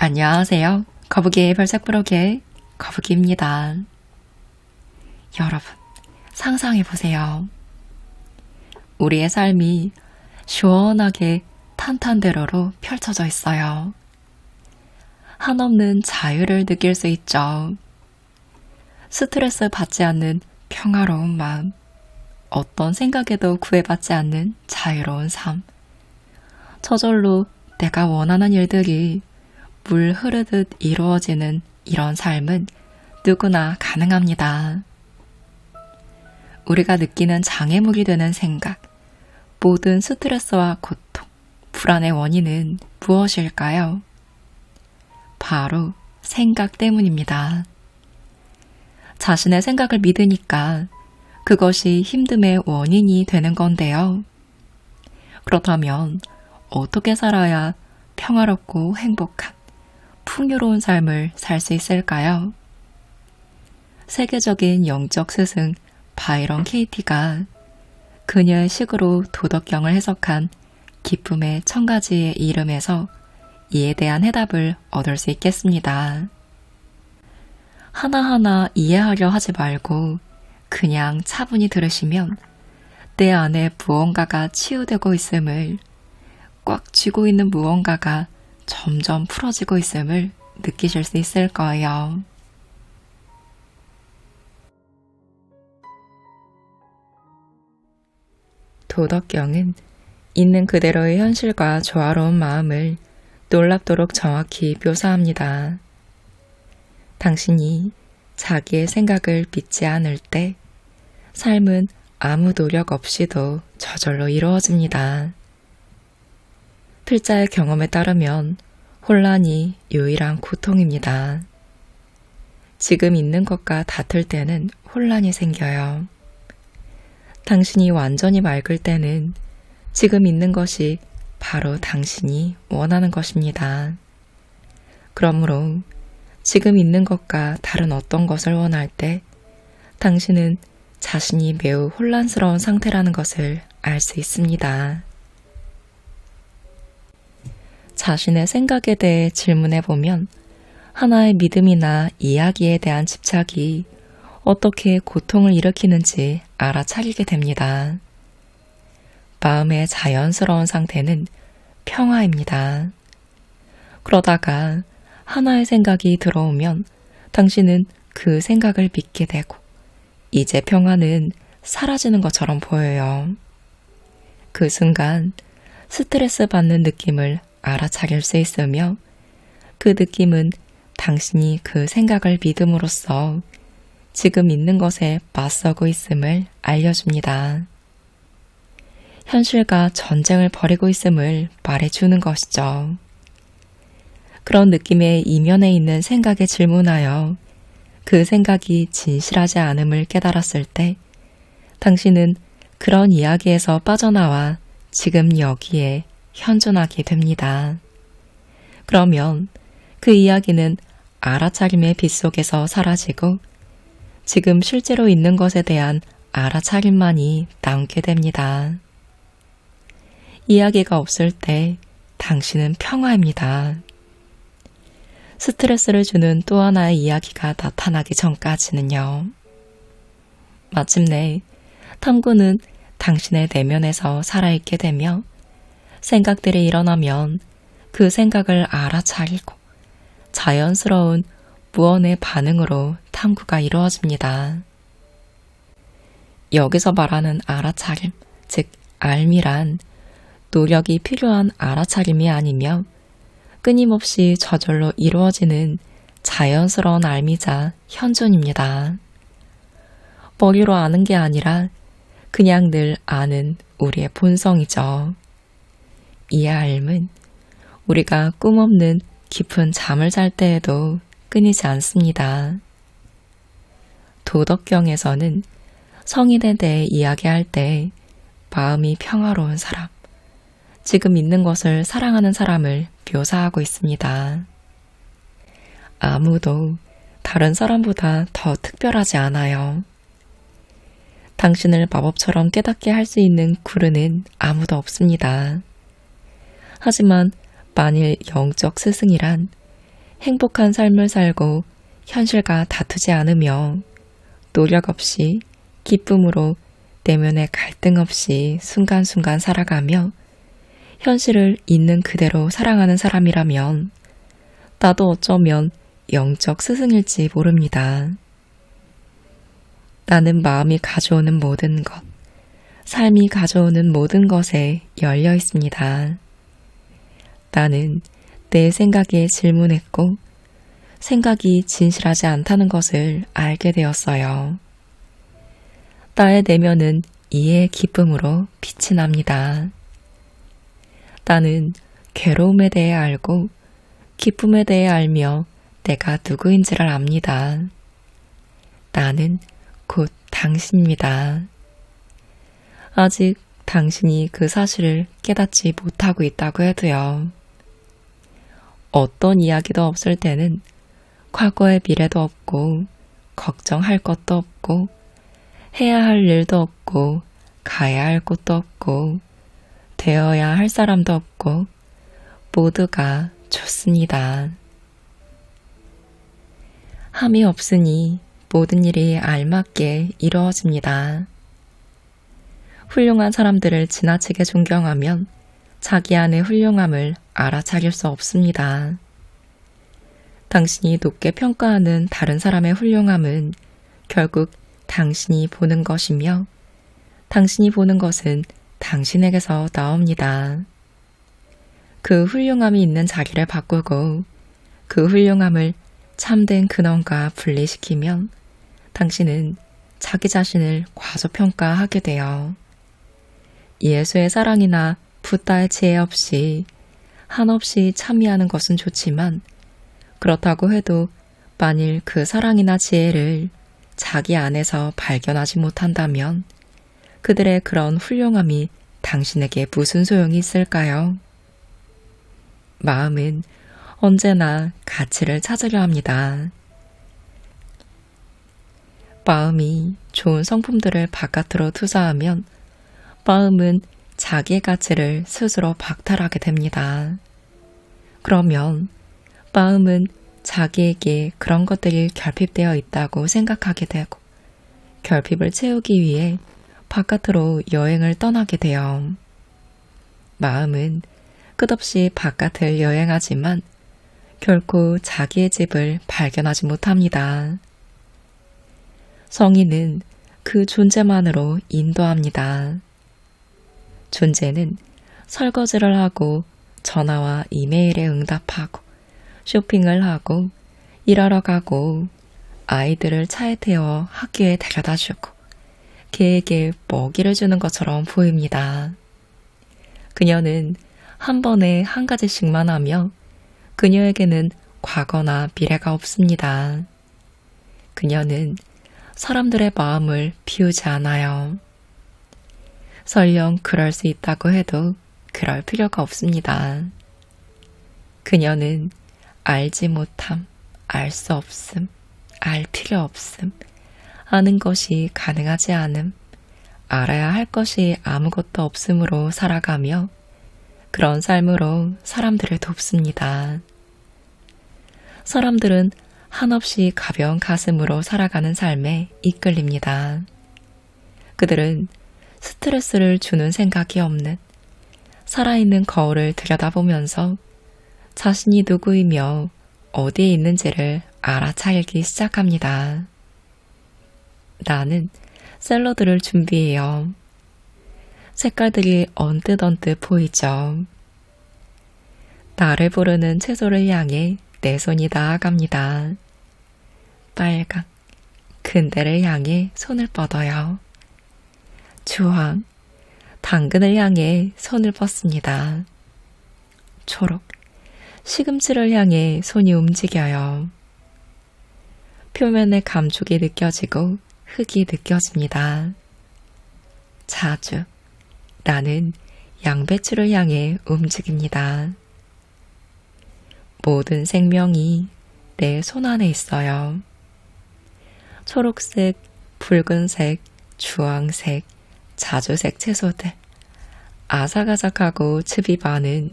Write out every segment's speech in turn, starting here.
안녕하세요. 거북이의 별색부록의 거북이입니다. 여러분, 상상해보세요. 우리의 삶이 시원하게 탄탄대로로 펼쳐져 있어요. 한없는 자유를 느낄 수 있죠. 스트레스 받지 않는 평화로운 마음, 어떤 생각에도 구애받지 않는 자유로운 삶. 저절로 내가 원하는 일들이 물 흐르듯 이루어지는 이런 삶은 누구나 가능합니다. 우리가 느끼는 장애물이 되는 생각, 모든 스트레스와 고통, 불안의 원인은 무엇일까요? 바로 생각 때문입니다. 자신의 생각을 믿으니까 그것이 힘듦의 원인이 되는 건데요. 그렇다면 어떻게 살아야 평화롭고 행복한 풍요로운 삶을 살 수 있을까요? 세계적인 영적 스승 바이런 케이티가 그녀의 식으로 도덕경을 해석한 기쁨의 1000가지의 이름에서 이에 대한 해답을 얻을 수 있겠습니다. 하나하나 이해하려 하지 말고 그냥 차분히 들으시면 내 안에 무언가가 치유되고 있음을, 꽉 쥐고 있는 무언가가 점점 풀어지고 있음을 느끼실 수 있을 거예요. 도덕경은 있는 그대로의 현실과 조화로운 마음을 놀랍도록 정확히 묘사합니다. 당신이 자기의 생각을 믿지 않을 때 삶은 아무 노력 없이도 저절로 이루어집니다. 필자의 경험에 따르면 혼란이 유일한 고통입니다. 지금 있는 것과 다툴 때는 혼란이 생겨요. 당신이 완전히 맑을 때는 지금 있는 것이 바로 당신이 원하는 것입니다. 그러므로 지금 있는 것과 다른 어떤 것을 원할 때 당신은 자신이 매우 혼란스러운 상태라는 것을 알 수 있습니다. 자신의 생각에 대해 질문해보면 하나의 믿음이나 이야기에 대한 집착이 어떻게 고통을 일으키는지 알아차리게 됩니다. 마음의 자연스러운 상태는 평화입니다. 그러다가 하나의 생각이 들어오면 당신은 그 생각을 믿게 되고 이제 평화는 사라지는 것처럼 보여요. 그 순간 스트레스 받는 느낌을 알아차릴 수 있으며 그 느낌은 당신이 그 생각을 믿음으로써 지금 있는 것에 맞서고 있음을 알려줍니다. 현실과 전쟁을 벌이고 있음을 말해주는 것이죠. 그런 느낌의 이면에 있는 생각에 질문하여 그 생각이 진실하지 않음을 깨달았을 때 당신은 그런 이야기에서 빠져나와 지금 여기에 현존하게 됩니다. 그러면 그 이야기는 알아차림의 빛 속에서 사라지고 지금 실제로 있는 것에 대한 알아차림만이 남게 됩니다. 이야기가 없을 때 당신은 평화입니다. 스트레스를 주는 또 하나의 이야기가 나타나기 전까지는요. 마침내 탐구는 당신의 내면에서 살아있게 되며 생각들이 일어나면 그 생각을 알아차리고 자연스러운 무언의 반응으로 탐구가 이루어집니다. 여기서 말하는 알아차림, 즉 알미란 노력이 필요한 알아차림이 아니며 끊임없이 저절로 이루어지는 자연스러운 알미자 현존입니다. 머리로 아는 게 아니라 그냥 늘 아는 우리의 본성이죠. 이 알은 우리가 꿈 없는 깊은 잠을 잘 때에도 끊이지 않습니다. 도덕경에서는 성인에 대해 이야기할 때 마음이 평화로운 사람, 지금 있는 것을 사랑하는 사람을 묘사하고 있습니다. 아무도 다른 사람보다 더 특별하지 않아요. 당신을 마법처럼 깨닫게 할 수 있는 구르는 아무도 없습니다. 하지만 만일 영적 스승이란 행복한 삶을 살고 현실과 다투지 않으며 노력 없이 기쁨으로 내면의 갈등 없이 순간순간 살아가며 현실을 있는 그대로 사랑하는 사람이라면 나도 어쩌면 영적 스승일지 모릅니다. 나는 마음이 가져오는 모든 것, 삶이 가져오는 모든 것에 열려 있습니다. 나는 내 생각에 질문했고 생각이 진실하지 않다는 것을 알게 되었어요. 나의 내면은 이해의 기쁨으로 빛이 납니다. 나는 괴로움에 대해 알고 기쁨에 대해 알며 내가 누구인지를 압니다. 나는 곧 당신입니다. 아직 당신이 그 사실을 깨닫지 못하고 있다고 해도요. 어떤 이야기도 없을 때는 과거의 미래도 없고 걱정할 것도 없고 해야 할 일도 없고 가야 할 곳도 없고 되어야 할 사람도 없고 모두가 좋습니다. 함이 없으니 모든 일이 알맞게 이루어집니다. 훌륭한 사람들을 지나치게 존경하면 자기 안의 훌륭함을 알아차릴 수 없습니다. 당신이 높게 평가하는 다른 사람의 훌륭함은 결국 당신이 보는 것이며 당신이 보는 것은 당신에게서 나옵니다. 그 훌륭함이 있는 자기를 바꾸고 그 훌륭함을 참된 근원과 분리시키면 당신은 자기 자신을 과소평가하게 돼요. 예수의 사랑이나 붓다의 지혜 없이 한없이 참여하는 것은 좋지만 그렇다고 해도 만일 그 사랑이나 지혜를 자기 안에서 발견하지 못한다면 그들의 그런 훌륭함이 당신에게 무슨 소용이 있을까요? 마음은 언제나 가치를 찾으려 합니다. 마음이 좋은 성품들을 바깥으로 투사하면 마음은 자기의 가치를 스스로 박탈하게 됩니다. 그러면 마음은 자기에게 그런 것들이 결핍되어 있다고 생각하게 되고 결핍을 채우기 위해 바깥으로 여행을 떠나게 돼요. 마음은 끝없이 바깥을 여행하지만 결코 자기의 집을 발견하지 못합니다. 성인은 그 존재만으로 인도합니다. 존재는 설거지를 하고 전화와 이메일에 응답하고 쇼핑을 하고 일하러 가고 아이들을 차에 태워 학교에 데려다주고 개에게 먹이를 주는 것처럼 보입니다. 그녀는 한 번에 한 가지씩만 하며 그녀에게는 과거나 미래가 없습니다. 그녀는 사람들의 마음을 비우지 않아요. 설령 그럴 수 있다고 해도 그럴 필요가 없습니다. 그녀는 알지 못함, 알 수 없음, 알 필요 없음, 아는 것이 가능하지 않음, 알아야 할 것이 아무것도 없음으로 살아가며 그런 삶으로 사람들을 돕습니다. 사람들은 한없이 가벼운 가슴으로 살아가는 삶에 이끌립니다. 그들은 스트레스를 주는 생각이 없는 살아있는 거울을 들여다보면서 자신이 누구이며 어디에 있는지를 알아차리기 시작합니다. 나는 샐러드를 준비해요. 색깔들이 언뜻 보이죠. 나를 부르는 채소를 향해 내 손이 나아갑니다. 빨강, 근대를 향해 손을 뻗어요. 주황, 당근을 향해 손을 뻗습니다. 초록, 시금치를 향해 손이 움직여요. 표면의 감촉이 느껴지고 흙이 느껴집니다. 자주, 나는 양배추를 향해 움직입니다. 모든 생명이 내 손 안에 있어요. 초록색, 붉은색, 주황색, 자주색 채소들, 아삭아삭하고 즙이 많은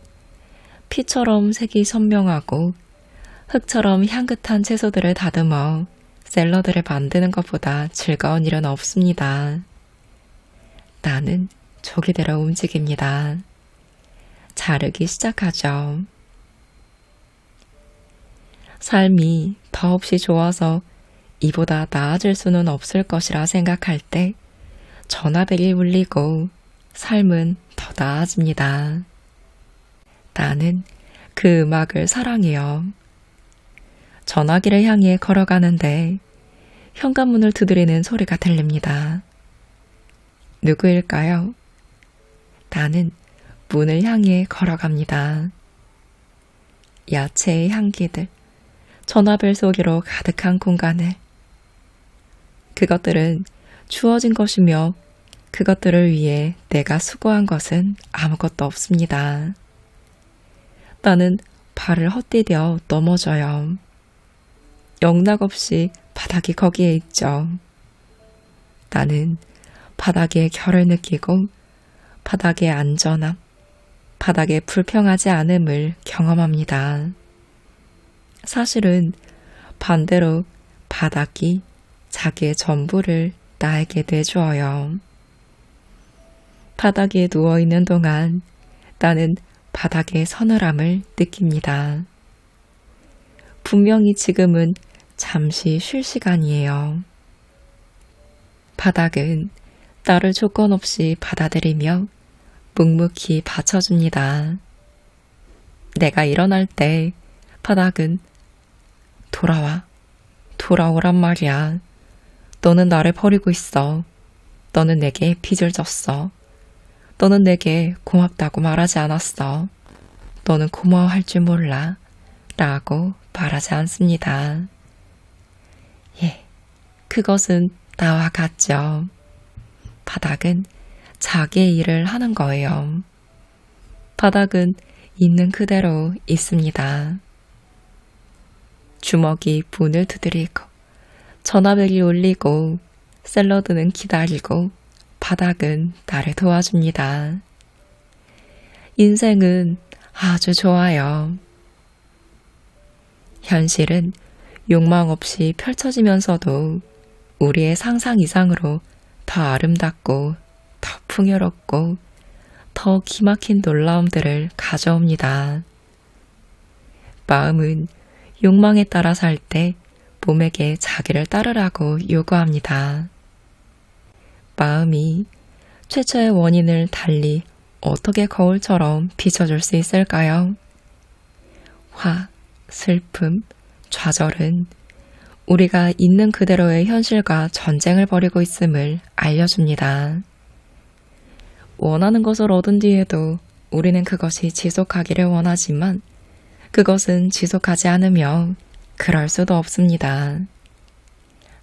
피처럼 색이 선명하고 흙처럼 향긋한 채소들을 다듬어 샐러드를 만드는 것보다 즐거운 일은 없습니다. 나는 조기대로 움직입니다. 자르기 시작하죠. 삶이 더없이 좋아서 이보다 나아질 수는 없을 것이라 생각할 때 전화벨이 울리고 삶은 더 나아집니다. 나는 그 음악을 사랑해요. 전화기를 향해 걸어가는데 현관문을 두드리는 소리가 들립니다. 누구일까요? 나는 문을 향해 걸어갑니다. 야채의 향기들, 전화벨 소리로 가득한 공간을. 그것들은 주어진 것이며 그것들을 위해 내가 수고한 것은 아무것도 없습니다. 나는 발을 헛디뎌 넘어져요. 영락없이 바닥이 거기에 있죠. 나는 바닥의 결을 느끼고 바닥의 안전함, 바닥의 불평하지 않음을 경험합니다. 사실은 반대로 바닥이 자기의 전부를 나에게 내주어요. 바닥에 누워있는 동안 나는 바닥의 서늘함을 느낍니다. 분명히 지금은 잠시 쉴 시간이에요. 바닥은 나를 조건 없이 받아들이며 묵묵히 받쳐줍니다. 내가 일어날 때 바닥은 돌아오란 말이야. 너는 나를 버리고 있어. 너는 내게 빚을 졌어. 너는 내게 고맙다고 말하지 않았어. 너는 고마워할 줄 몰라. 라고 말하지 않습니다. 예, 그것은 나와 같죠. 바닥은 자기의 일을 하는 거예요. 바닥은 있는 그대로 있습니다. 주먹이 문을 두드리고 전화벨이 울리고 샐러드는 기다리고 바닥은 나를 도와줍니다. 인생은 아주 좋아요. 현실은 욕망 없이 펼쳐지면서도 우리의 상상 이상으로 더 아름답고 더 풍요롭고 더 기막힌 놀라움들을 가져옵니다. 마음은 욕망에 따라 살 때 몸에게 자기를 따르라고 요구합니다. 마음이 최초의 원인을 달리 어떻게 거울처럼 비춰줄 수 있을까요? 화, 슬픔, 좌절은 우리가 있는 그대로의 현실과 전쟁을 벌이고 있음을 알려줍니다. 원하는 것을 얻은 뒤에도 우리는 그것이 지속하기를 원하지만 그것은 지속하지 않으며 그럴 수도 없습니다.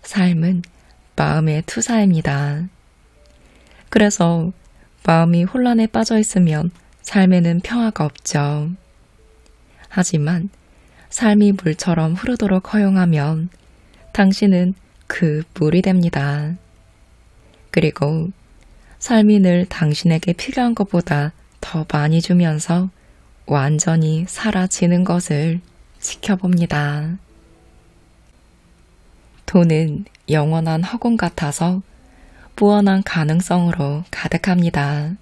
삶은 마음의 투사입니다. 그래서 마음이 혼란에 빠져 있으면 삶에는 평화가 없죠. 하지만 삶이 물처럼 흐르도록 허용하면 당신은 그 물이 됩니다. 그리고 삶이 늘 당신에게 필요한 것보다 더 많이 주면서 완전히 사라지는 것을 지켜봅니다. 돈은 영원한 허공 같아서 무한한 가능성으로 가득합니다.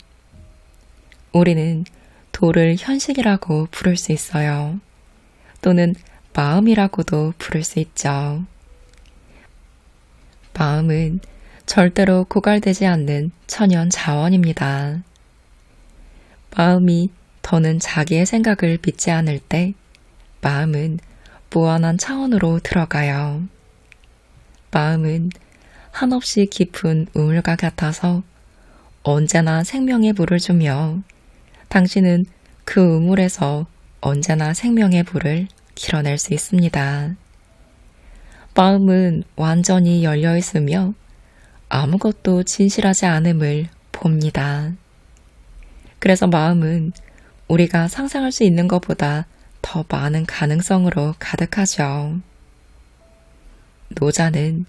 우리는 돌을 현실이라고 부를 수 있어요. 또는 마음이라고도 부를 수 있죠. 마음은 절대로 고갈되지 않는 천연 자원입니다. 마음이 더는 자기의 생각을 믿지 않을 때 마음은 무한한 차원으로 들어가요. 마음은 한없이 깊은 우물과 같아서 언제나 생명의 물을 주며 당신은 그 우물에서 언제나 생명의 물을 길어낼 수 있습니다. 마음은 완전히 열려 있으며 아무것도 진실하지 않음을 봅니다. 그래서 마음은 우리가 상상할 수 있는 것보다 더 많은 가능성으로 가득하죠. 노자는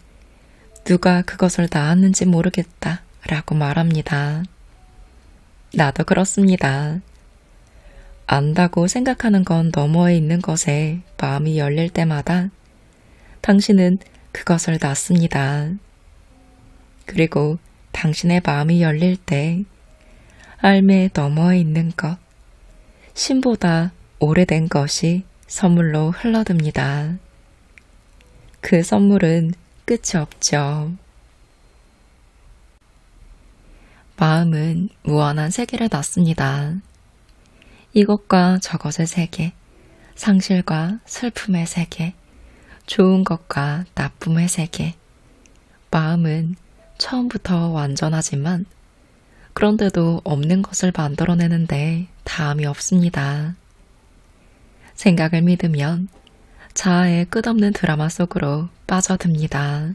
누가 그것을 낳았는지 모르겠다 라고 말합니다. 나도 그렇습니다. 안다고 생각하는 건 너머에 있는 것에 마음이 열릴 때마다 당신은 그것을 낳습니다. 그리고 당신의 마음이 열릴 때 알매 너머에 있는 것, 신보다 오래된 것이 선물로 흘러듭니다. 그 선물은 끝이 없죠. 마음은 무한한 세계를 낳습니다. 이것과 저것의 세계, 상실과 슬픔의 세계, 좋은 것과 나쁨의 세계. 마음은 처음부터 완전하지만 그런데도 없는 것을 만들어내는데 다함이 없습니다. 생각을 믿으면 자아의 끝없는 드라마 속으로 빠져듭니다.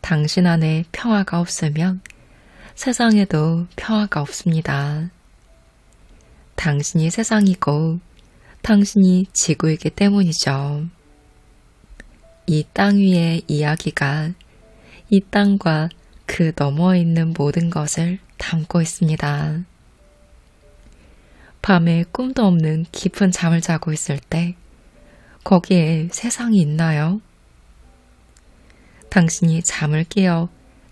당신 안에 평화가 없으면 세상에도 평화가 없습니다. 당신이 세상이고 당신이 지구이기 때문이죠. 이 땅 위의 이야기가 이 땅과 그 너머에 있는 모든 것을 담고 있습니다. 밤에 꿈도 없는 깊은 잠을 자고 있을 때 거기에 세상이 있나요? 당신이 잠을 깨어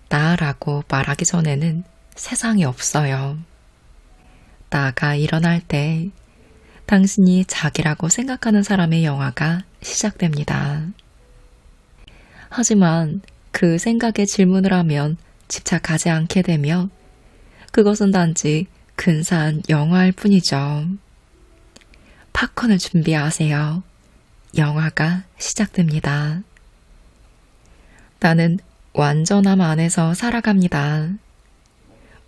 나라고 말하기 전에는 세상이 없어요. 나가 일어날 때 당신이 자기라고 생각하는 사람의 영화가 시작됩니다. 하지만 그 생각에 질문을 하면 집착하지 않게 되며 그것은 단지 근사한 영화일 뿐이죠. 팝콘을 준비하세요. 영화가 시작됩니다. 나는 완전함 안에서 살아갑니다.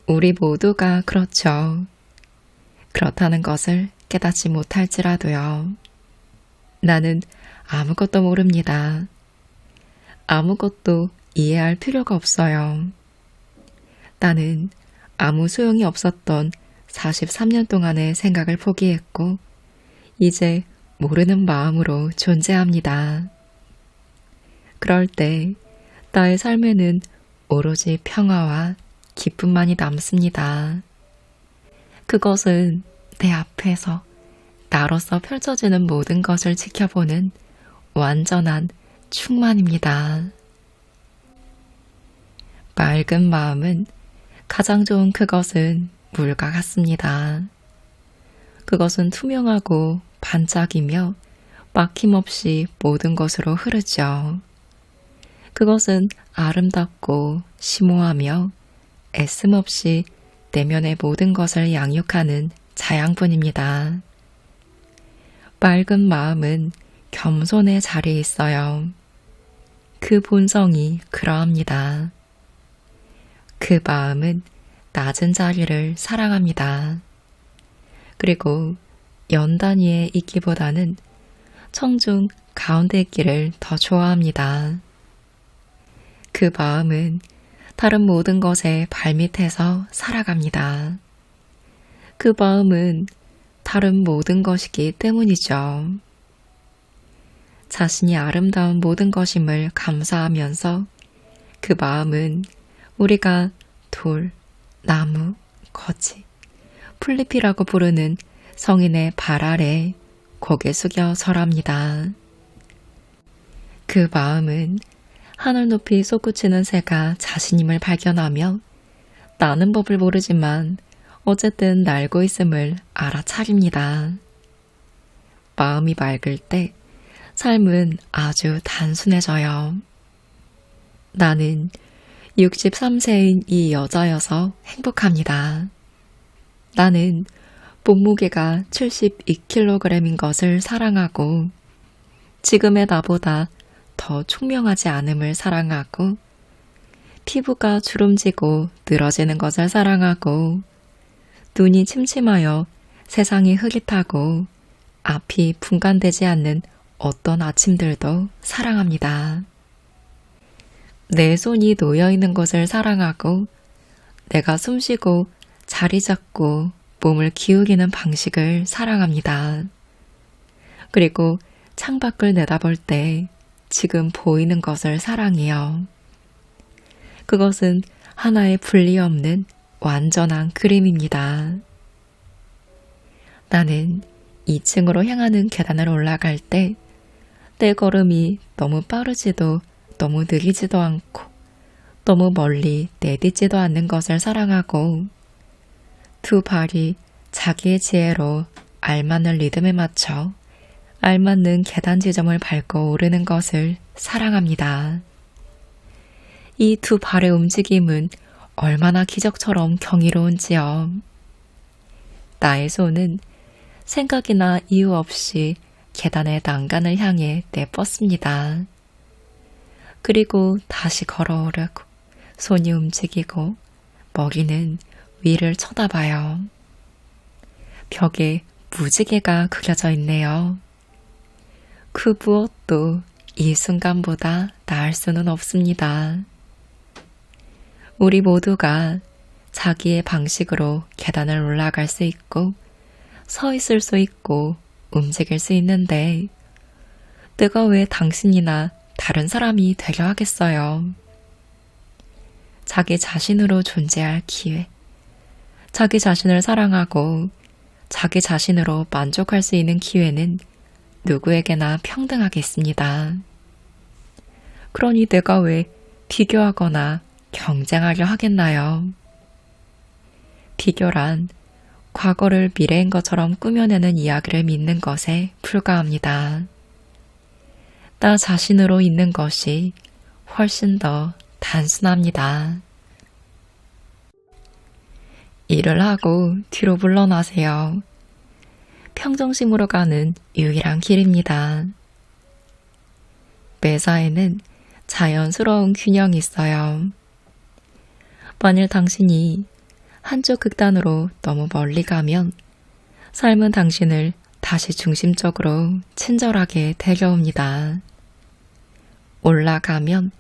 우리 모두가 그렇죠. 그렇다는 것을 깨닫지 못할지라도요. 나는 아무것도 모릅니다. 아무것도 이해할 필요가 없어요. 나는 아무 소용이 없었던 43년 동안의 생각을 포기했고 이제 모르는 마음으로 존재합니다. 그럴 때 나의 삶에는 오로지 평화와 기쁨만이 남습니다. 그것은 내 앞에서 나로서 펼쳐지는 모든 것을 지켜보는 완전한 충만입니다. 맑은 마음은 가장 좋은 그것은 물과 같습니다. 그것은 투명하고 반짝이며 막힘없이 모든 것으로 흐르죠. 그것은 아름답고 심오하며 애씀없이 내면의 모든 것을 양육하는 자양분입니다. 맑은 마음은 겸손의 자리에 있어요. 그 본성이 그러합니다. 그 마음은 낮은 자리를 사랑합니다. 그리고 연단위에 있기보다는 청중 가운데 있기를 더 좋아합니다. 그 마음은 다른 모든 것의 발밑에서 살아갑니다. 그 마음은 다른 모든 것이기 때문이죠. 자신이 아름다운 모든 것임을 감사하면서 그 마음은 우리가 돌, 나무, 거지, 풀잎이라고 부르는 성인의 발 아래 고개 숙여 설합니다. 그 마음은 하늘 높이 솟구치는 새가 자신임을 발견하며 나는 법을 모르지만 어쨌든 날고 있음을 알아차립니다. 마음이 맑을 때 삶은 아주 단순해져요. 나는 63세인 이 여자여서 행복합니다. 나는 몸무게가 72kg인 것을 사랑하고 지금의 나보다 더 총명하지 않음을 사랑하고 피부가 주름지고 늘어지는 것을 사랑하고 눈이 침침하여 세상이 흐릿하고 앞이 분간되지 않는 어떤 아침들도 사랑합니다. 내 손이 놓여있는 것을 사랑하고 내가 숨쉬고 자리 잡고 몸을 기울이는 방식을 사랑합니다. 그리고 창밖을 내다볼 때 지금 보이는 것을 사랑해요. 그것은 하나의 분리 없는 완전한 그림입니다. 나는 2층으로 향하는 계단을 올라갈 때 내 걸음이 너무 빠르지도 너무 느리지도 않고 너무 멀리 내딛지도 않는 것을 사랑하고 두 발이 자기의 지혜로 알맞는 리듬에 맞춰 알맞는 계단 지점을 밟고 오르는 것을 사랑합니다. 이 두 발의 움직임은 얼마나 기적처럼 경이로운지요. 나의 손은 생각이나 이유 없이 계단의 난간을 향해 내뻗습니다. 그리고 다시 걸어오르고 손이 움직이고 머리는 위를 쳐다봐요. 벽에 무지개가 그려져 있네요. 그 무엇도 이 순간보다 나을 수는 없습니다. 우리 모두가 자기의 방식으로 계단을 올라갈 수 있고 서 있을 수 있고 움직일 수 있는데 내가 왜 당신이나 다른 사람이 되려 하겠어요? 자기 자신으로 존재할 기회, 자기 자신을 사랑하고 자기 자신으로 만족할 수 있는 기회는 누구에게나 평등하게 있습니다. 그러니 내가 왜 비교하거나 경쟁하려 하겠나요? 비교란 과거를 미래인 것처럼 꾸며내는 이야기를 믿는 것에 불과합니다. 나 자신으로 있는 것이 훨씬 더 단순합니다. 일을 하고 뒤로 물러나세요. 평정심으로 가는 유일한 길입니다. 매사에는 자연스러운 균형이 있어요. 만일 당신이 한쪽 극단으로 너무 멀리 가면 삶은 당신을 다시 중심적으로 친절하게 데려옵니다. 올라가면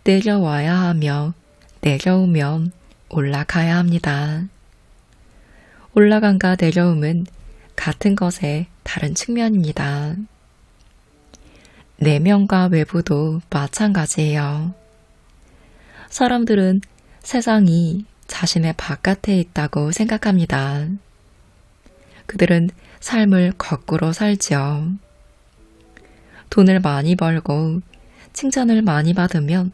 내려와야 하며 내려오면 올라가야 합니다. 올라간과 내려옴은 같은 것의 다른 측면입니다. 내면과 외부도 마찬가지예요. 사람들은 세상이 자신의 바깥에 있다고 생각합니다. 그들은 삶을 거꾸로 살죠. 돈을 많이 벌고 칭찬을 많이 받으면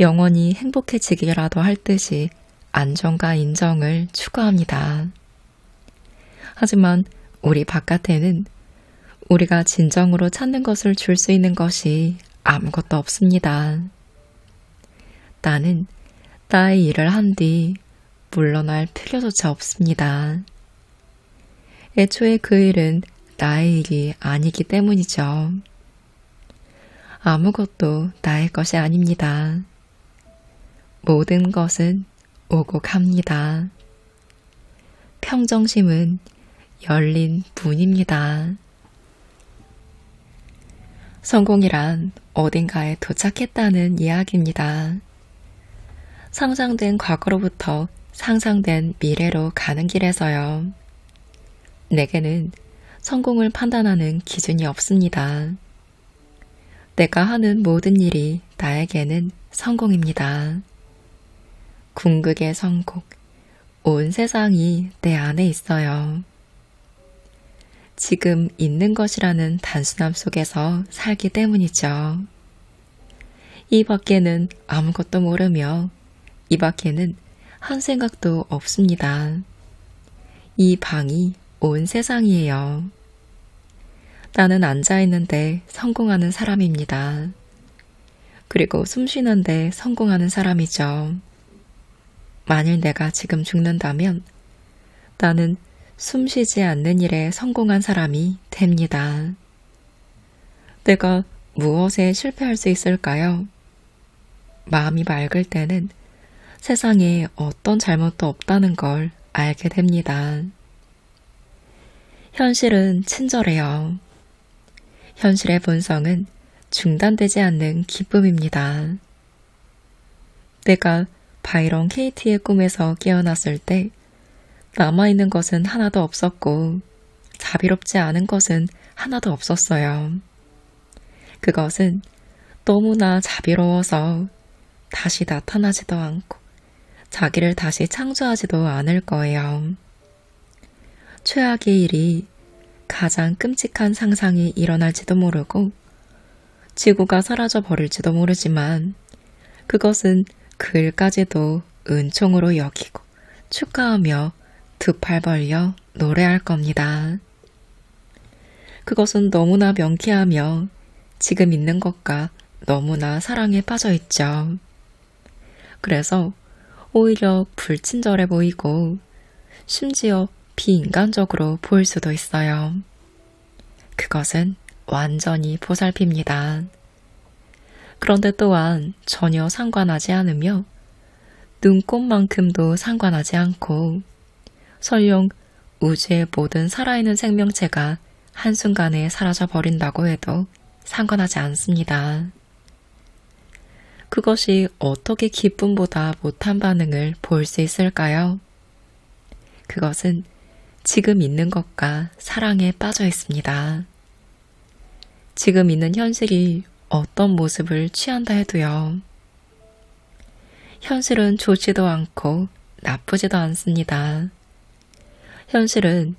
영원히 행복해지기라도 할 듯이 안정과 인정을 추구합니다. 하지만 우리 바깥에는 우리가 진정으로 찾는 것을 줄 수 있는 것이 아무것도 없습니다. 나는 나의 일을 한 뒤 물러날 필요조차 없습니다. 애초에 그 일은 나의 일이 아니기 때문이죠. 아무것도 나의 것이 아닙니다. 모든 것은 오고 갑니다. 평정심은 열린 문입니다. 성공이란 어딘가에 도착했다는 이야기입니다. 상상된 과거로부터 상상된 미래로 가는 길에서요. 내게는 성공을 판단하는 기준이 없습니다. 내가 하는 모든 일이 나에게는 성공입니다. 궁극의 성공, 온 세상이 내 안에 있어요. 지금 있는 것이라는 단순함 속에서 살기 때문이죠. 이 밖에는 아무것도 모르며 이 밖에는 한 생각도 없습니다. 이 방이 온 세상이에요. 나는 앉아있는데 성공하는 사람입니다. 그리고 숨 쉬는데 성공하는 사람이죠. 만일 내가 지금 죽는다면 나는 숨 쉬지 않는 일에 성공한 사람이 됩니다. 내가 무엇에 실패할 수 있을까요? 마음이 맑을 때는 세상에 어떤 잘못도 없다는 걸 알게 됩니다. 현실은 친절해요. 현실의 본성은 중단되지 않는 기쁨입니다. 내가 바이런 케이티의 꿈에서 깨어났을 때 남아있는 것은 하나도 없었고 자비롭지 않은 것은 하나도 없었어요. 그것은 너무나 자비로워서 다시 나타나지도 않고 자기를 다시 창조하지도 않을 거예요. 최악의 일이 가장 끔찍한 상상이 일어날지도 모르고 지구가 사라져 버릴지도 모르지만 그것은 그 일까지도 은총으로 여기고 축하하며 두 팔 벌려 노래할 겁니다. 그것은 너무나 명쾌하며 지금 있는 것과 너무나 사랑에 빠져 있죠. 그래서 오히려 불친절해 보이고 심지어 비인간적으로 보일 수도 있어요. 그것은 완전히 보살핍니다. 그런데 또한 전혀 상관하지 않으며 눈꽃만큼도 상관하지 않고 설령 우주의 모든 살아있는 생명체가 한순간에 사라져 버린다고 해도 상관하지 않습니다. 그것이 어떻게 기쁨보다 못한 반응을 보일 수 있을까요? 그것은 지금 있는 것과 사랑에 빠져 있습니다. 지금 있는 현실이 어떤 모습을 취한다 해도요. 현실은 좋지도 않고 나쁘지도 않습니다. 현실은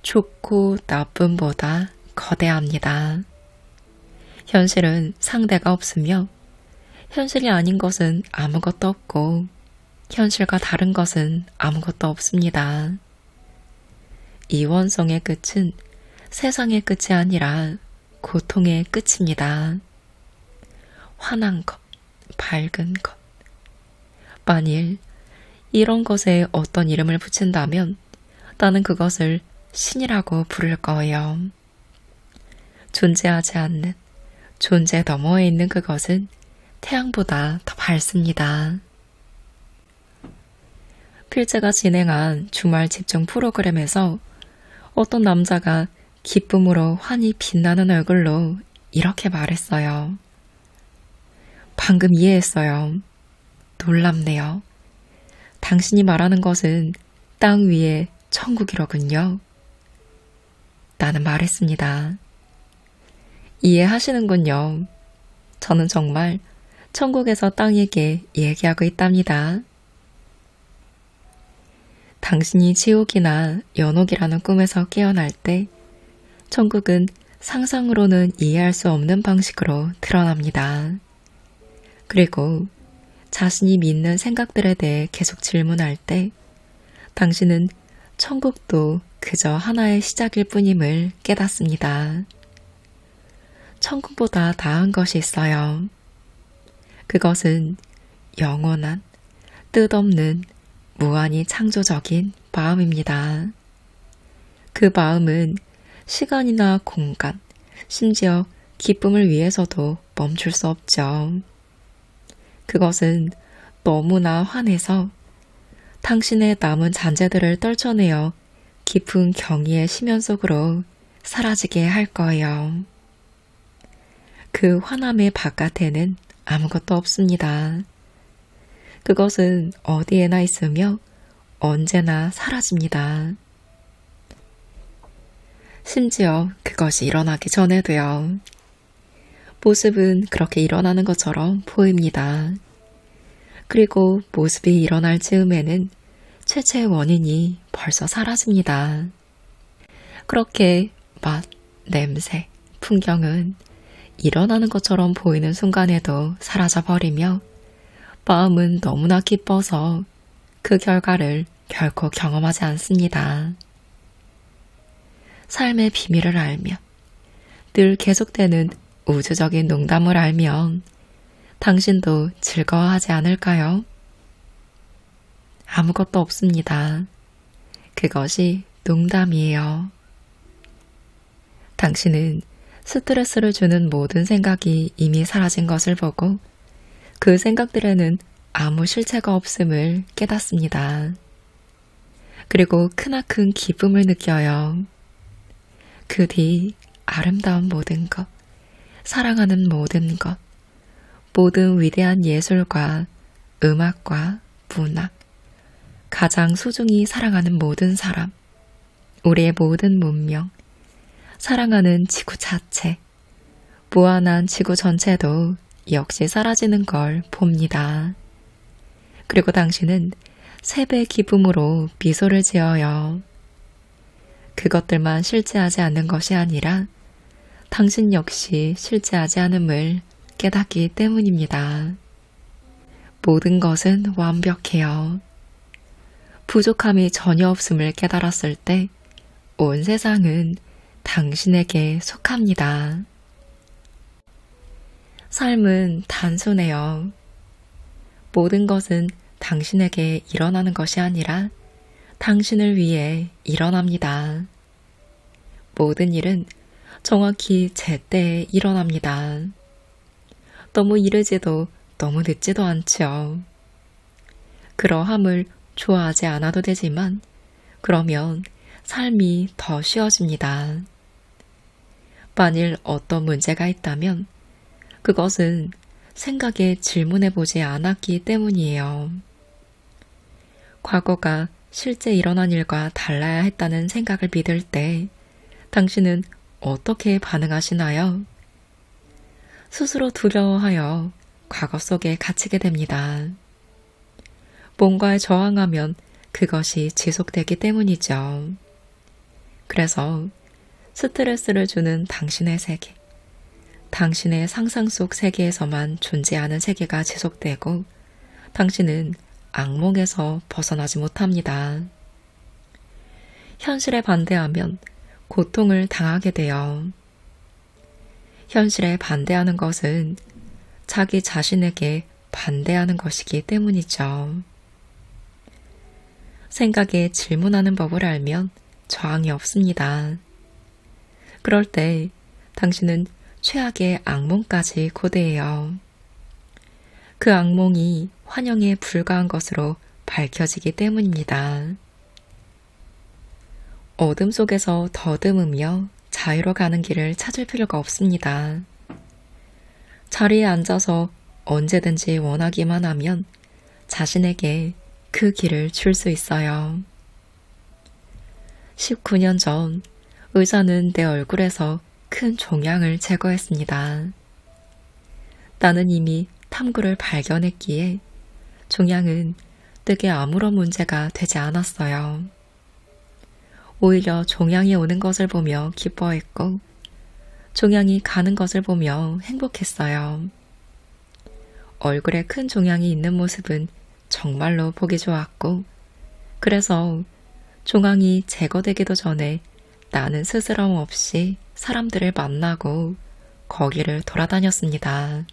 좋고 나쁨보다 거대합니다. 현실은 상대가 없으며 현실이 아닌 것은 아무것도 없고 현실과 다른 것은 아무것도 없습니다. 이원성의 끝은 세상의 끝이 아니라 고통의 끝입니다. 환한 것, 밝은 것. 만일 이런 것에 어떤 이름을 붙인다면 나는 그것을 신이라고 부를 거예요. 존재하지 않는 존재 너머에 있는 그것은 태양보다 더 밝습니다. 필재가 진행한 주말 집중 프로그램에서 어떤 남자가 기쁨으로 환히 빛나는 얼굴로 이렇게 말했어요. 방금 이해했어요. 놀랍네요. 당신이 말하는 것은 땅 위의 천국이로군요. 나는 말했습니다. 이해하시는군요. 저는 정말 천국에서 땅에게 얘기하고 있답니다. 당신이 지옥이나 연옥이라는 꿈에서 깨어날 때 천국은 상상으로는 이해할 수 없는 방식으로 드러납니다. 그리고 자신이 믿는 생각들에 대해 계속 질문할 때 당신은 천국도 그저 하나의 시작일 뿐임을 깨닫습니다. 천국보다 나은 것이 있어요. 그것은 영원한, 뜻없는, 무한히 창조적인 마음입니다. 그 마음은 시간이나 공간, 심지어 기쁨을 위해서도 멈출 수 없죠. 그것은 너무나 환해서 당신의 남은 잔재들을 떨쳐내어 깊은 경의의 심연 속으로 사라지게 할 거예요. 그 환함의 바깥에는 아무것도 없습니다. 그것은 어디에나 있으며 언제나 사라집니다. 심지어 그것이 일어나기 전에도요. 모습은 그렇게 일어나는 것처럼 보입니다. 그리고 모습이 일어날 즈음에는 최초의 원인이 벌써 사라집니다. 그렇게 맛, 냄새, 풍경은 일어나는 것처럼 보이는 순간에도 사라져버리며 마음은 너무나 기뻐서 그 결과를 결코 경험하지 않습니다. 삶의 비밀을 알며 늘 계속되는 우주적인 농담을 알면 당신도 즐거워하지 않을까요? 아무것도 없습니다. 그것이 농담이에요. 당신은 스트레스를 주는 모든 생각이 이미 사라진 것을 보고 그 생각들에는 아무 실체가 없음을 깨닫습니다. 그리고 크나큰 기쁨을 느껴요. 그 뒤 아름다운 모든 것, 사랑하는 모든 것, 모든 위대한 예술과 음악과 문학, 가장 소중히 사랑하는 모든 사람, 우리의 모든 문명, 사랑하는 지구 자체, 무한한 지구 전체도 역시 사라지는 걸 봅니다. 그리고 당신은 3배 기쁨으로 미소를 지어요. 그것들만 실제하지 않는 것이 아니라 당신 역시 실제하지 않음을 깨닫기 때문입니다. 모든 것은 완벽해요. 부족함이 전혀 없음을 깨달았을 때 온 세상은 당신에게 속합니다. 삶은 단순해요. 모든 것은 당신에게 일어나는 것이 아니라 당신을 위해 일어납니다. 모든 일은 정확히 제때에 일어납니다. 너무 이르지도 너무 늦지도 않죠. 그러함을 좋아하지 않아도 되지만 그러면 삶이 더 쉬워집니다. 만일 어떤 문제가 있다면 그것은 생각에 질문해보지 않았기 때문이에요. 과거가 실제 일어난 일과 달라야 했다는 생각을 믿을 때 당신은 어떻게 반응하시나요? 스스로 두려워하여 과거 속에 갇히게 됩니다. 뭔가에 저항하면 그것이 지속되기 때문이죠. 그래서 스트레스를 주는 당신의 세계, 당신의 상상 속 세계에서만 존재하는 세계가 지속되고 당신은 악몽에서 벗어나지 못합니다. 현실에 반대하면 고통을 당하게 돼요. 현실에 반대하는 것은 자기 자신에게 반대하는 것이기 때문이죠. 생각에 질문하는 법을 알면 저항이 없습니다. 그럴 때 당신은 최악의 악몽까지 고대해요. 그 악몽이 환영에 불과한 것으로 밝혀지기 때문입니다. 어둠 속에서 더듬으며 자유로 가는 길을 찾을 필요가 없습니다. 자리에 앉아서 언제든지 원하기만 하면 자신에게 그 길을 줄 수 있어요. 19년 전 의사는 내 얼굴에서 큰 종양을 제거했습니다. 나는 이미 탐구를 발견했기에 종양은 내게 아무런 문제가 되지 않았어요. 오히려 종양이 오는 것을 보며 기뻐했고 종양이 가는 것을 보며 행복했어요. 얼굴에 큰 종양이 있는 모습은 정말로 보기 좋았고 그래서 종양이 제거되기도 전에 나는 스스럼 없이 사람들을 만나고 거기를 돌아다녔습니다.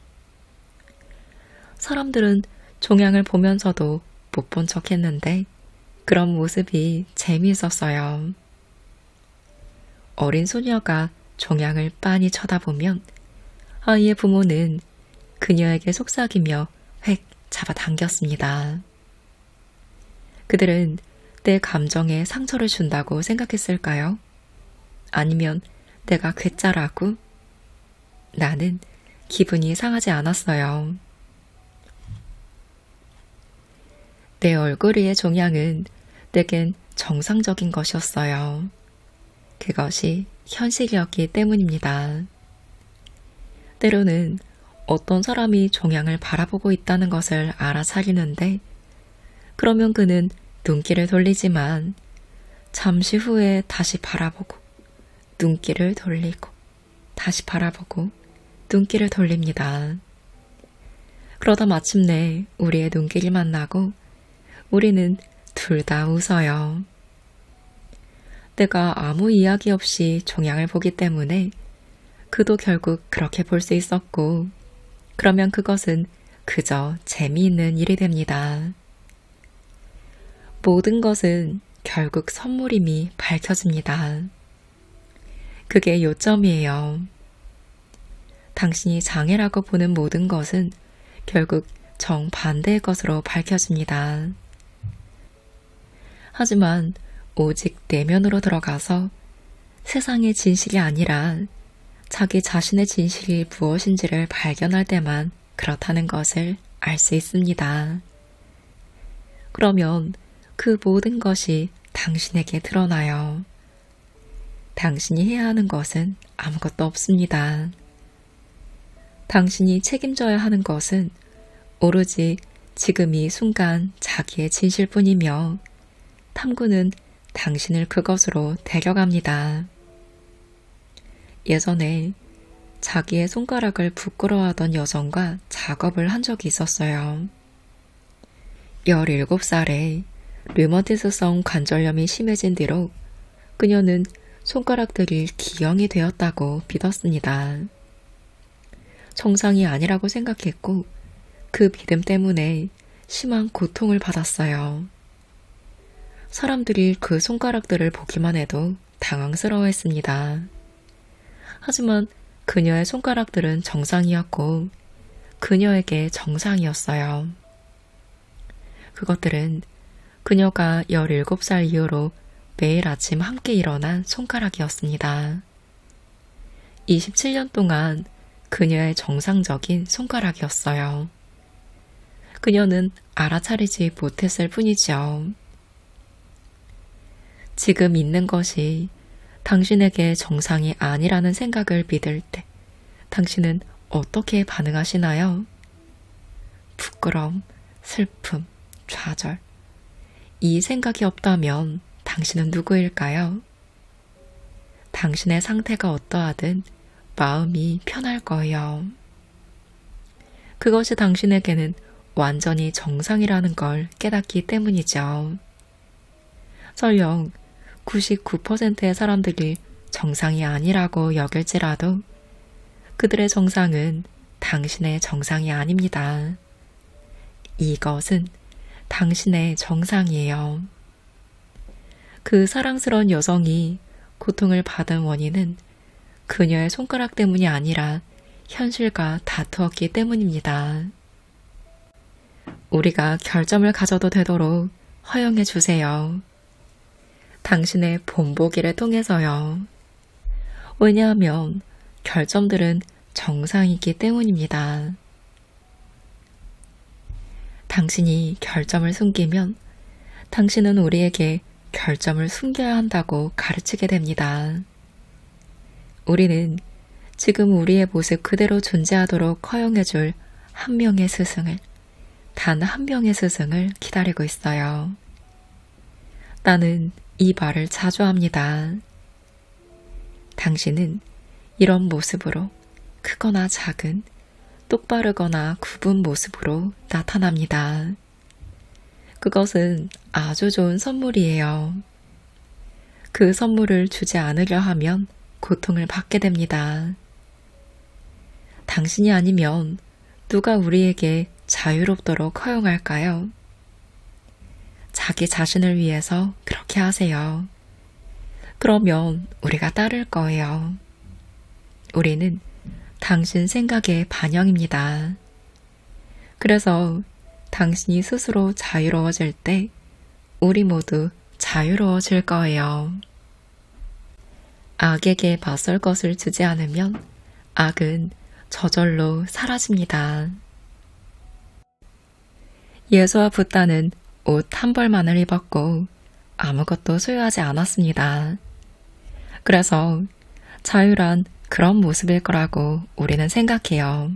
사람들은 종양을 보면서도 못 본 척 했는데 그런 모습이 재미있었어요. 어린 소녀가 종양을 빤히 쳐다보면 아이의 부모는 그녀에게 속삭이며 획 잡아당겼습니다. 그들은 내 감정에 상처를 준다고 생각했을까요? 아니면 내가 괴짜라고? 나는 기분이 상하지 않았어요. 내 얼굴 위의 종양은 내겐 정상적인 것이었어요. 그것이 현실이었기 때문입니다. 때로는 어떤 사람이 종양을 바라보고 있다는 것을 알아차리는데 그러면 그는 눈길을 돌리지만 잠시 후에 다시 바라보고 눈길을 돌리고 다시 바라보고 눈길을 돌립니다. 그러다 마침내 우리의 눈길이 만나고 우리는 둘 다 웃어요. 내가 아무 이야기 없이 종양을 보기 때문에 그도 결국 그렇게 볼 수 있었고 그러면 그것은 그저 재미있는 일이 됩니다. 모든 것은 결국 선물임이 밝혀집니다. 그게 요점이에요. 당신이 장애라고 보는 모든 것은 결국 정반대의 것으로 밝혀집니다. 하지만 오직 내면으로 들어가서 세상의 진실이 아니라 자기 자신의 진실이 무엇인지를 발견할 때만 그렇다는 것을 알 수 있습니다. 그러면 그 모든 것이 당신에게 드러나요. 당신이 해야 하는 것은 아무것도 없습니다. 당신이 책임져야 하는 것은 오로지 지금 이 순간 자기의 진실뿐이며 탐구는 당신을 그것으로 데려갑니다. 예전에 자기의 손가락을 부끄러워하던 여성과 작업을 한 적이 있었어요. 17살에 류머티스성 관절염이 심해진 뒤로 그녀는 손가락들이 기형이 되었다고 믿었습니다. 정상이 아니라고 생각했고 그 믿음 때문에 심한 고통을 받았어요. 사람들이 그 손가락들을 보기만 해도 당황스러워했습니다. 하지만 그녀의 손가락들은 정상이었고 그녀에게 정상이었어요. 그것들은 그녀가 17살 이후로 매일 아침 함께 일어난 손가락이었습니다. 27년 동안 그녀의 정상적인 손가락이었어요. 그녀는 알아차리지 못했을 뿐이죠. 지금 있는 것이 당신에게 정상이 아니라는 생각을 믿을 때 당신은 어떻게 반응하시나요? 부끄러움, 슬픔, 좌절. 이 생각이 없다면 당신은 누구일까요? 당신의 상태가 어떠하든 마음이 편할 거예요. 그것이 당신에게는 완전히 정상이라는 걸 깨닫기 때문이죠. 설령 99%의 사람들이 정상이 아니라고 여길지라도 그들의 정상은 당신의 정상이 아닙니다. 이것은 당신의 정상이에요. 그 사랑스러운 여성이 고통을 받은 원인은 그녀의 손가락 때문이 아니라 현실과 다투었기 때문입니다. 우리가 결점을 가져도 되도록 허용해 주세요. 당신의 본보기를 통해서요. 왜냐하면 결점들은 정상이기 때문입니다. 당신이 결점을 숨기면 당신은 우리에게 결점을 숨겨야 한다고 가르치게 됩니다. 우리는 지금 우리의 모습 그대로 존재하도록 허용해줄 한 명의 스승을, 단 한 명의 스승을 기다리고 있어요. 나는 이 말을 자주 합니다. 당신은 이런 모습으로 크거나 작은, 똑바르거나 굽은 모습으로 나타납니다. 그것은 아주 좋은 선물이에요. 그 선물을 주지 않으려 하면 고통을 받게 됩니다. 당신이 아니면 누가 우리에게 자유롭도록 허용할까요? 자기 자신을 위해서 그렇게 하세요. 그러면 우리가 따를 거예요. 우리는 당신 생각의 반영입니다. 그래서 당신이 스스로 자유로워질 때 우리 모두 자유로워질 거예요. 악에게 맞설 것을 주지 않으면 악은 저절로 사라집니다. 예수와 붓다는 옷 한 벌만을 입었고 아무것도 소유하지 않았습니다. 그래서 자유란 그런 모습일 거라고 우리는 생각해요.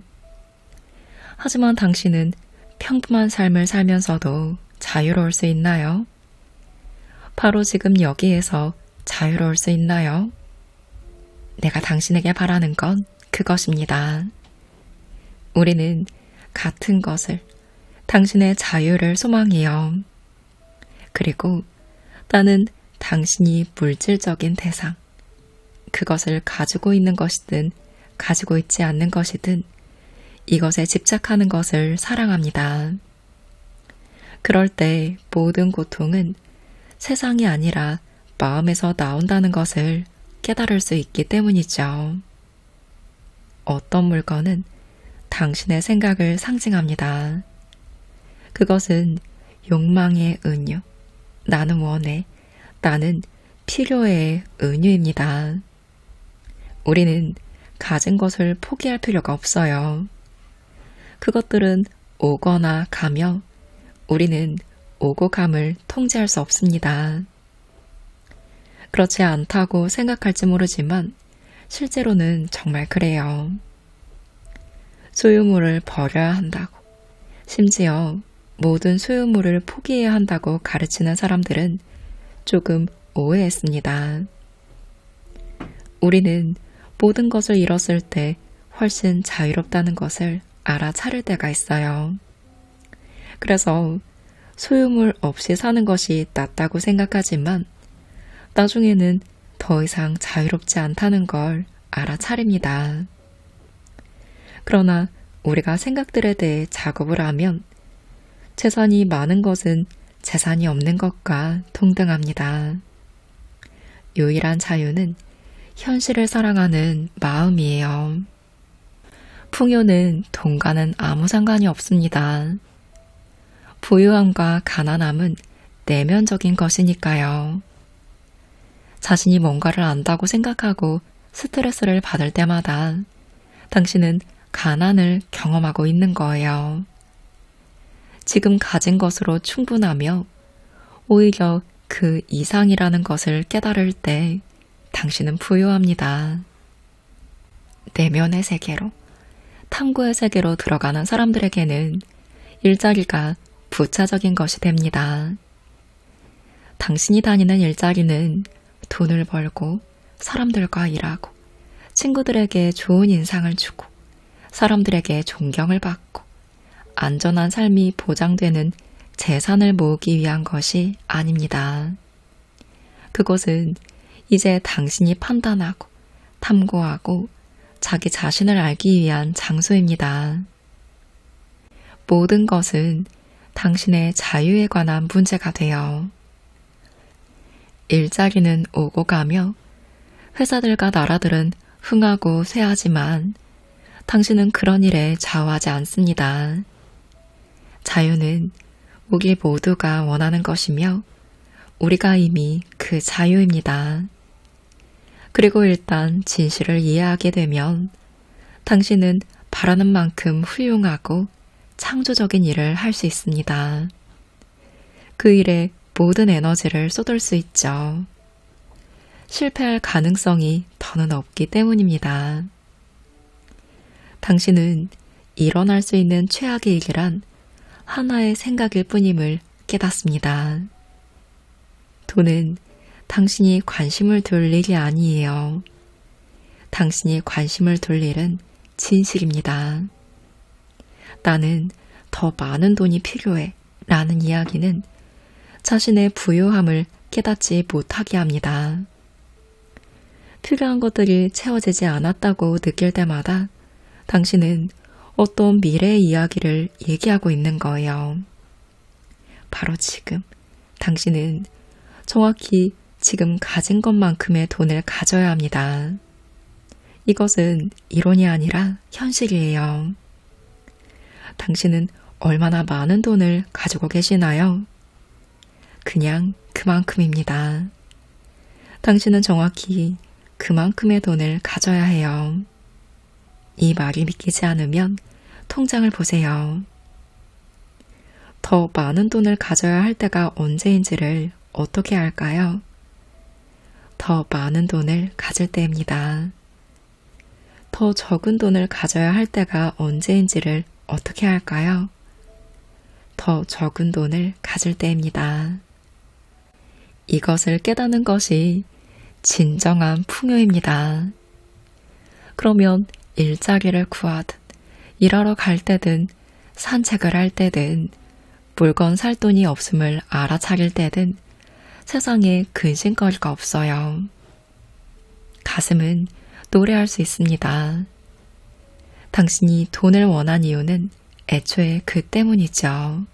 하지만 당신은 평범한 삶을 살면서도 자유로울 수 있나요? 바로 지금 여기에서 자유로울 수 있나요? 내가 당신에게 바라는 건 그것입니다. 우리는 같은 것을, 당신의 자유를 소망해요. 그리고 나는 당신이 물질적인 대상, 그것을 가지고 있는 것이든 가지고 있지 않는 것이든 이것에 집착하는 것을 사랑합니다. 그럴 때 모든 고통은 세상이 아니라 마음에서 나온다는 것을 깨달을 수 있기 때문이죠. 어떤 물건은 당신의 생각을 상징합니다. 그것은 욕망의 은유, 나는 원해, 나는 필요의 은유입니다. 우리는 가진 것을 포기할 필요가 없어요. 그것들은 오거나 가며 우리는 오고 감을 통제할 수 없습니다. 그렇지 않다고 생각할지 모르지만 실제로는 정말 그래요. 소유물을 버려야 한다고, 심지어 모든 소유물을 포기해야 한다고 가르치는 사람들은 조금 오해했습니다. 우리는 모든 것을 잃었을 때 훨씬 자유롭다는 것을 알아차릴 때가 있어요. 그래서 소유물 없이 사는 것이 낫다고 생각하지만 나중에는 더 이상 자유롭지 않다는 걸 알아차립니다. 그러나 우리가 생각들에 대해 작업을 하면 재산이 많은 것은 재산이 없는 것과 동등합니다. 유일한 자유는 현실을 사랑하는 마음이에요. 풍요는 돈과는 아무 상관이 없습니다. 부유함과 가난함은 내면적인 것이니까요. 자신이 뭔가를 안다고 생각하고 스트레스를 받을 때마다 당신은 가난을 경험하고 있는 거예요. 지금 가진 것으로 충분하며 오히려 그 이상이라는 것을 깨달을 때 당신은 부유합니다. 내면의 세계로, 탐구의 세계로 들어가는 사람들에게는 일자리가 부차적인 것이 됩니다. 당신이 다니는 일자리는 돈을 벌고 사람들과 일하고 친구들에게 좋은 인상을 주고 사람들에게 존경을 받고 안전한 삶이 보장되는 재산을 모으기 위한 것이 아닙니다. 그것은 이제 당신이 판단하고 탐구하고 자기 자신을 알기 위한 장소입니다. 모든 것은 당신의 자유에 관한 문제가 돼요. 일자리는 오고 가며 회사들과 나라들은 흥하고 쇠하지만 당신은 그런 일에 좌우하지 않습니다. 자유는 우리 모두가 원하는 것이며 우리가 이미 그 자유입니다. 그리고 일단 진실을 이해하게 되면 당신은 바라는 만큼 훌륭하고 창조적인 일을 할 수 있습니다. 그 일에 모든 에너지를 쏟을 수 있죠. 실패할 가능성이 더는 없기 때문입니다. 당신은 일어날 수 있는 최악의 일이란 하나의 생각일 뿐임을 깨닫습니다. 돈은 당신이 관심을 둘 일이 아니에요. 당신이 관심을 둘 일은 진실입니다. 나는 더 많은 돈이 필요해 라는 이야기는 자신의 부유함을 깨닫지 못하게 합니다. 필요한 것들이 채워지지 않았다고 느낄 때마다 당신은 어떤 미래의 이야기를 얘기하고 있는 거예요. 바로 지금 당신은 정확히 지금 가진 것만큼의 돈을 가져야 합니다. 이것은 이론이 아니라 현실이에요. 당신은 얼마나 많은 돈을 가지고 계시나요? 그냥 그만큼입니다. 당신은 정확히 그만큼의 돈을 가져야 해요. 이 말이 믿기지 않으면 통장을 보세요. 더 많은 돈을 가져야 할 때가 언제인지를 어떻게 알까요? 더 많은 돈을 가질 때입니다. 더 적은 돈을 가져야 할 때가 언제인지를 어떻게 할까요? 더 적은 돈을 가질 때입니다. 이것을 깨닫는 것이 진정한 풍요입니다. 그러면 일자리를 구하든 일하러 갈 때든 산책을 할 때든 물건 살 돈이 없음을 알아차릴 때든 세상에 근심거리가 없어요. 가슴은 노래할 수 있습니다. 당신이 돈을 원한 이유는 애초에 그 때문이죠.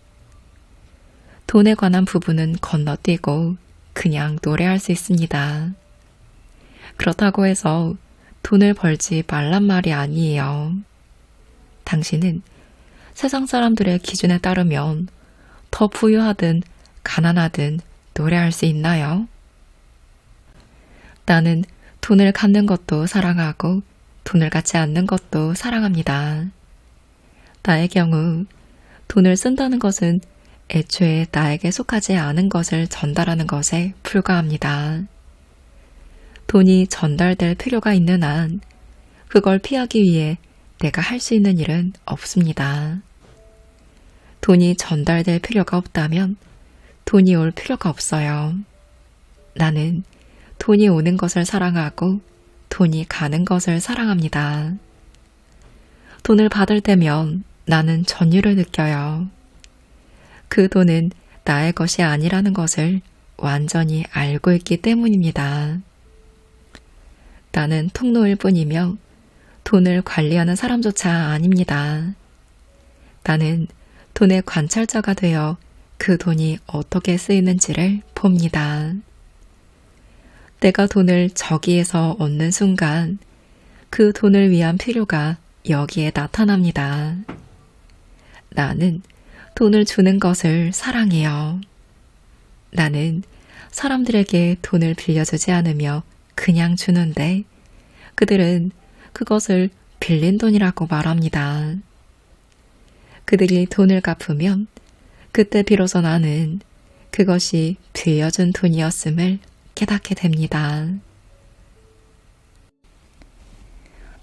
돈에 관한 부분은 건너뛰고 그냥 노래할 수 있습니다. 그렇다고 해서 돈을 벌지 말란 말이 아니에요. 당신은 세상 사람들의 기준에 따르면 더 부유하든 가난하든 노래할 수 있나요? 나는 돈을 갖는 것도 사랑하고 돈을 갖지 않는 것도 사랑합니다. 나의 경우 돈을 쓴다는 것은 애초에 나에게 속하지 않은 것을 전달하는 것에 불과합니다. 돈이 전달될 필요가 있는 한 그걸 피하기 위해 내가 할 수 있는 일은 없습니다. 돈이 전달될 필요가 없다면 돈이 올 필요가 없어요. 나는 돈이 오는 것을 사랑하고 돈이 가는 것을 사랑합니다. 돈을 받을 때면 나는 전율을 느껴요. 그 돈은 나의 것이 아니라는 것을 완전히 알고 있기 때문입니다. 나는 통로일 뿐이며 돈을 관리하는 사람조차 아닙니다. 나는 돈의 관찰자가 되어 그 돈이 어떻게 쓰이는지를 봅니다. 내가 돈을 저기에서 얻는 순간 그 돈을 위한 필요가 여기에 나타납니다. 나는 돈을 주는 것을 사랑해요. 나는 사람들에게 돈을 빌려주지 않으며 그냥 주는데 그들은 그것을 빌린 돈이라고 말합니다. 그들이 돈을 갚으면 그때 비로소 나는 그것이 빌려준 돈이었음을 깨닫게 됩니다.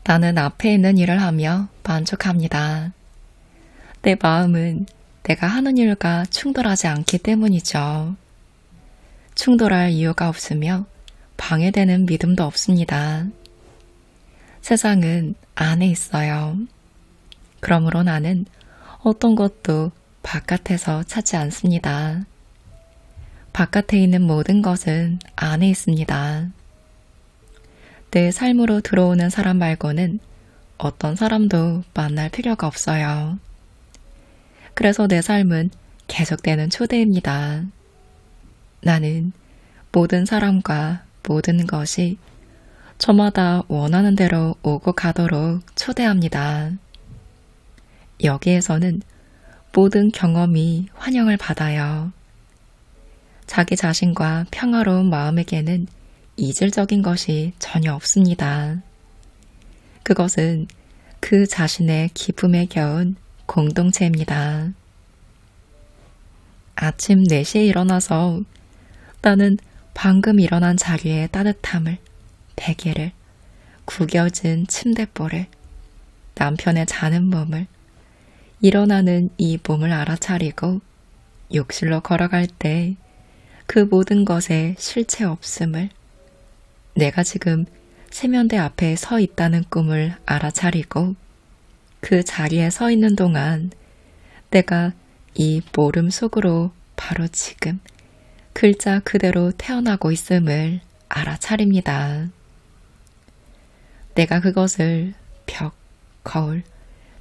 나는 앞에 있는 일을 하며 만족합니다. 내 마음은 내가 하는 일과 충돌하지 않기 때문이죠. 충돌할 이유가 없으며 방해되는 믿음도 없습니다. 세상은 안에 있어요. 그러므로 나는 어떤 것도 바깥에서 찾지 않습니다. 바깥에 있는 모든 것은 안에 있습니다. 내 삶으로 들어오는 사람 말고는 어떤 사람도 만날 필요가 없어요. 그래서 내 삶은 계속되는 초대입니다. 나는 모든 사람과 모든 것이 저마다 원하는 대로 오고 가도록 초대합니다. 여기에서는 모든 경험이 환영을 받아요. 자기 자신과 평화로운 마음에게는 이질적인 것이 전혀 없습니다. 그것은 그 자신의 기쁨에 겨운 공동체입니다. 아침 4시에 일어나서 나는 방금 일어난 자리의 따뜻함을, 베개를, 구겨진 침대볼을, 남편의 자는 몸을, 일어나는 이 몸을 알아차리고 욕실로 걸어갈 때 그 모든 것에 실체 없음을, 내가 지금 세면대 앞에 서 있다는 꿈을 알아차리고 그 자리에 서 있는 동안 내가 이 모름 속으로 바로 지금 글자 그대로 태어나고 있음을 알아차립니다. 내가 그것을 벽, 거울,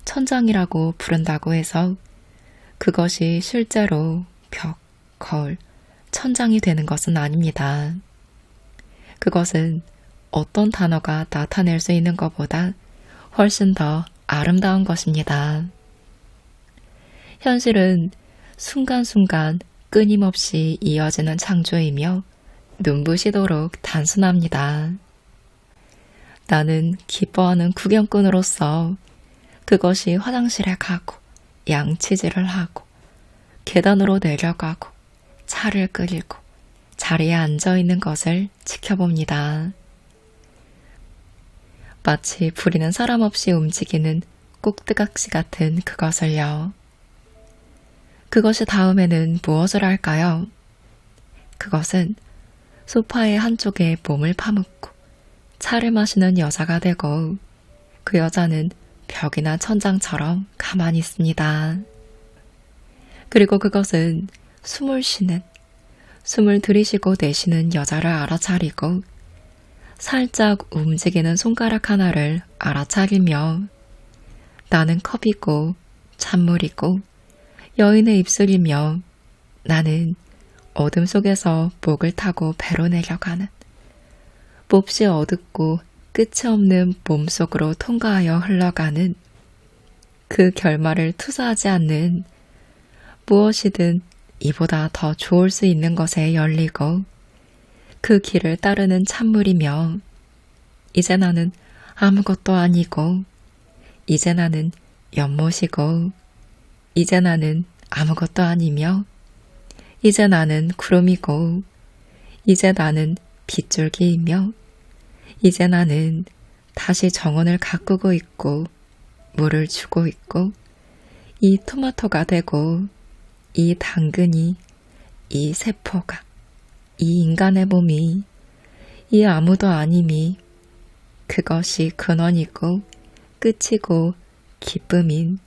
천장이라고 부른다고 해서 그것이 실제로 벽, 거울, 천장이 되는 것은 아닙니다. 그것은 어떤 단어가 나타낼 수 있는 것보다 훨씬 더 아름다운 것입니다. 현실은 순간순간 끊임없이 이어지는 창조이며 눈부시도록 단순합니다. 나는 기뻐하는 구경꾼으로서 그것이 화장실에 가고 양치질을 하고 계단으로 내려가고 차를 끓이고 자리에 앉아있는 것을 지켜봅니다. 마치 부리는 사람 없이 움직이는 꼭두각시 같은 그것을요. 그것이 다음에는 무엇을 할까요? 그것은 소파의 한쪽에 몸을 파묻고 차를 마시는 여자가 되고 그 여자는 벽이나 천장처럼 가만히 있습니다. 그리고 그것은 숨을 쉬는, 숨을 들이쉬고 내쉬는 여자를 알아차리고 살짝 움직이는 손가락 하나를 알아차리며 나는 컵이고 찬물이고 여인의 입술이며 나는 어둠 속에서 목을 타고 배로 내려가는 몹시 어둡고 끝이 없는 몸속으로 통과하여 흘러가는 그 결말을 투사하지 않는 무엇이든 이보다 더 좋을 수 있는 것에 열리고 그 길을 따르는 찬물이며 이제 나는 아무것도 아니고 이제 나는 연못이고 이제 나는 아무것도 아니며 이제 나는 구름이고 이제 나는 빗줄기이며 이제 나는 다시 정원을 가꾸고 있고 물을 주고 있고 이 토마토가 되고 이 당근이 이 세포가 이 인간의 몸이 이 아무도 아님이 그것이 근원이고 끝이고 기쁨인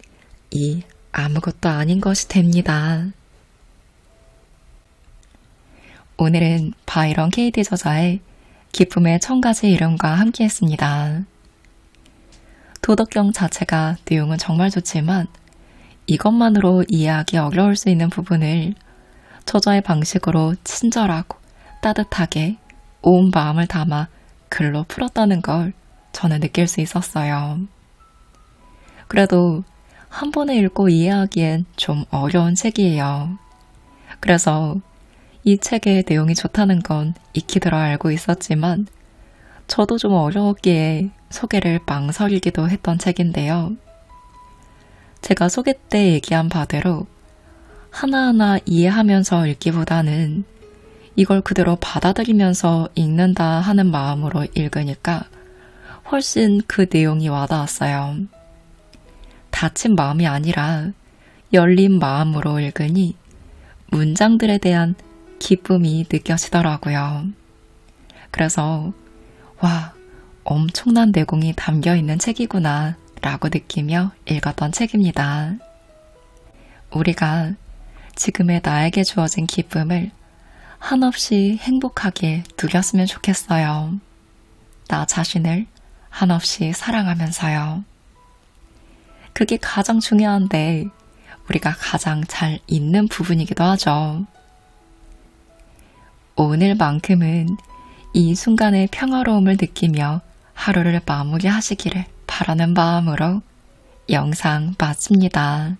이 아무것도 아닌 것이 됩니다. 오늘은 바이런 케이티 저자의 기쁨의 1000가지 이름과 함께 했습니다. 도덕경 자체가 내용은 정말 좋지만 이것만으로 이해하기 어려울 수 있는 부분을 저자의 방식으로 친절하고 따뜻하게 온 마음을 담아 글로 풀었다는 걸 저는 느낄 수 있었어요. 그래도 한 번에 읽고 이해하기엔 좀 어려운 책이에요. 그래서 이 책의 내용이 좋다는 건 익히들어 알고 있었지만 저도 좀 어려웠기에 소개를 망설이기도 했던 책인데요. 제가 소개 때 얘기한 바대로 하나하나 이해하면서 읽기보다는 이걸 그대로 받아들이면서 읽는다 하는 마음으로 읽으니까 훨씬 그 내용이 와닿았어요. 닫힌 마음이 아니라 열린 마음으로 읽으니 문장들에 대한 기쁨이 느껴지더라고요. 그래서 와, 엄청난 내공이 담겨있는 책이구나 라고 느끼며 읽었던 책입니다. 우리가 지금의 나에게 주어진 기쁨을 한없이 행복하게 누렸으면 좋겠어요. 나 자신을 한없이 사랑하면서요. 그게 가장 중요한데 우리가 가장 잘 잊는 부분이기도 하죠. 오늘만큼은 이 순간의 평화로움을 느끼며 하루를 마무리하시기를 바라는 마음으로 영상 마칩니다.